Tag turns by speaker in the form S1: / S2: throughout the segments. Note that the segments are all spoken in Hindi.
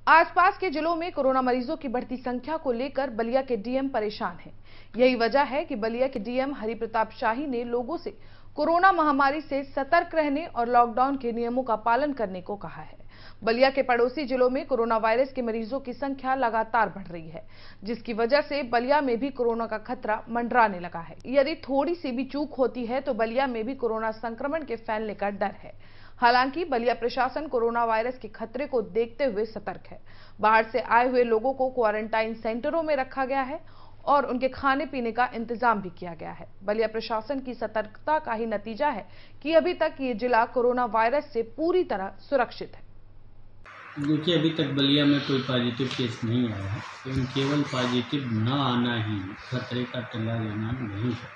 S1: आसपास के जिलों में कोरोना मरीजों की बढ़ती संख्या को लेकर बलिया के डीएम परेशान हैं। यही वजह है कि बलिया के डीएम हरिप्रताप शाही ने लोगों से कोरोना महामारी से सतर्क रहने और लॉकडाउन के नियमों का पालन करने को कहा है। बलिया के पड़ोसी जिलों में कोरोना वायरस के मरीजों की संख्या लगातार बढ़ रही है, जिसकी वजह से बलिया में भी कोरोना का खतरा मंडराने लगा है। यदि थोड़ी सी भी चूक होती है तो बलिया में भी कोरोना संक्रमण के फैलने का डर है। हालांकि बलिया प्रशासन कोरोना वायरस के खतरे को देखते हुए सतर्क है। बाहर से आए हुए लोगों को क्वारंटाइन सेंटरों में रखा गया है और उनके खाने पीने का इंतजाम भी किया गया है। बलिया प्रशासन की सतर्कता का ही नतीजा है कि अभी तक ये जिला कोरोना वायरस से पूरी तरह सुरक्षित है।
S2: देखिए, अभी तक बलिया में कोई पॉजिटिव केस नहीं आया है, लेकिन केवल पॉजिटिव न आना ही खतरे का टला लेना नहीं है।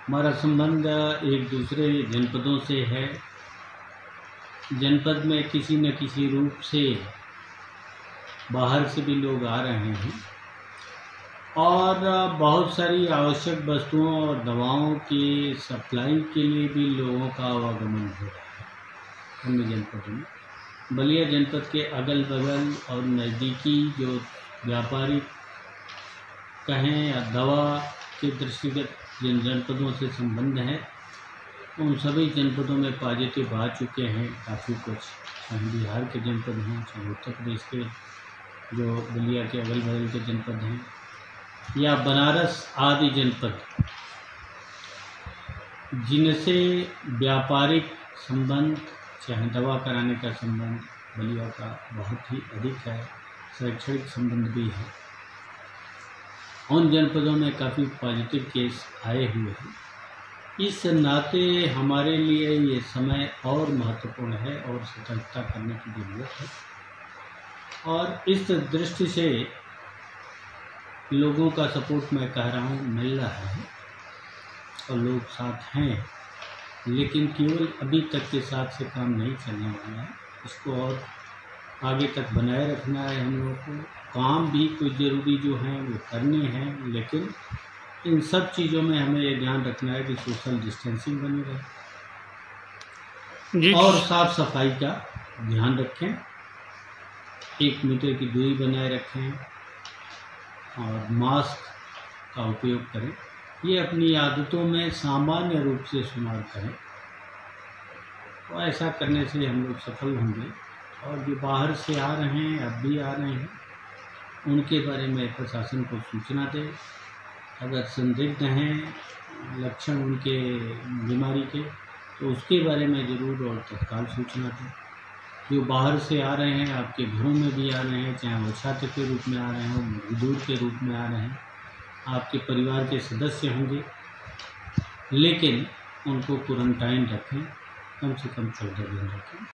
S2: हमारा संबंध एक दूसरे जनपदों से है। जनपद में किसी न किसी रूप से बाहर से भी लोग आ रहे हैं और बहुत सारी आवश्यक वस्तुओं और दवाओं की सप्लाई के लिए भी लोगों का आवागमन हो रहा है अन्य जनपदों में। बलिया जनपद के अगल बगल और नज़दीकी जो व्यापारिक कहें या दवा के दृष्टिगत जिन जनपदों से संबंध है, उन सभी जनपदों में पॉजिटिव आ चुके हैं काफ़ी कुछ। चाहे बिहार के जनपद हैं, चाहे उत्तर प्रदेश के जो बलिया के अगल बगल के जनपद हैं, या बनारस आदि जनपद, जिनसे व्यापारिक संबंध चाहे दवा कराने का संबंध बलिया का बहुत ही अधिक है, शैक्षणिक संबंध भी है। उन जनपदों में काफ़ी पॉजिटिव केस आए हुए हैं। इस नाते हमारे लिए ये समय और महत्वपूर्ण है और सतर्कता करने की ज़रूरत है। और इस दृष्टि से लोगों का सपोर्ट मैं कह रहा हूँ मिल रहा है और लोग साथ हैं, लेकिन केवल अभी तक के साथ से काम नहीं चलने वाला है। इसको और आगे तक बनाए रखना है। हम लोगों को काम भी कुछ ज़रूरी जो हैं वो करने हैं, लेकिन इन सब चीज़ों में हमें ये ध्यान रखना है कि सोशल डिस्टेंसिंग बनी रहे और साफ़ सफाई का ध्यान रखें, 1 मीटर की दूरी बनाए रखें और मास्क का उपयोग करें। ये अपनी आदतों में सामान्य रूप से शुमार करें, तो ऐसा करने से हम लोग सफल होंगे। और जो बाहर से आ रहे हैं, अब भी आ रहे हैं, उनके बारे में प्रशासन को सूचना दें। अगर संदिग्ध हैं लक्षण उनके बीमारी के, तो उसके बारे में ज़रूर और तत्काल सूचना दें। जो बाहर से आ रहे हैं, आपके घरों में भी आ रहे हैं, चाहे वो छात्र के रूप में आ रहे हों, मजदूर के रूप में आ रहे हैं, आपके परिवार के सदस्य होंगे, लेकिन उनको क्वारंटाइन रखें, कम से कम 14 दिन रखें।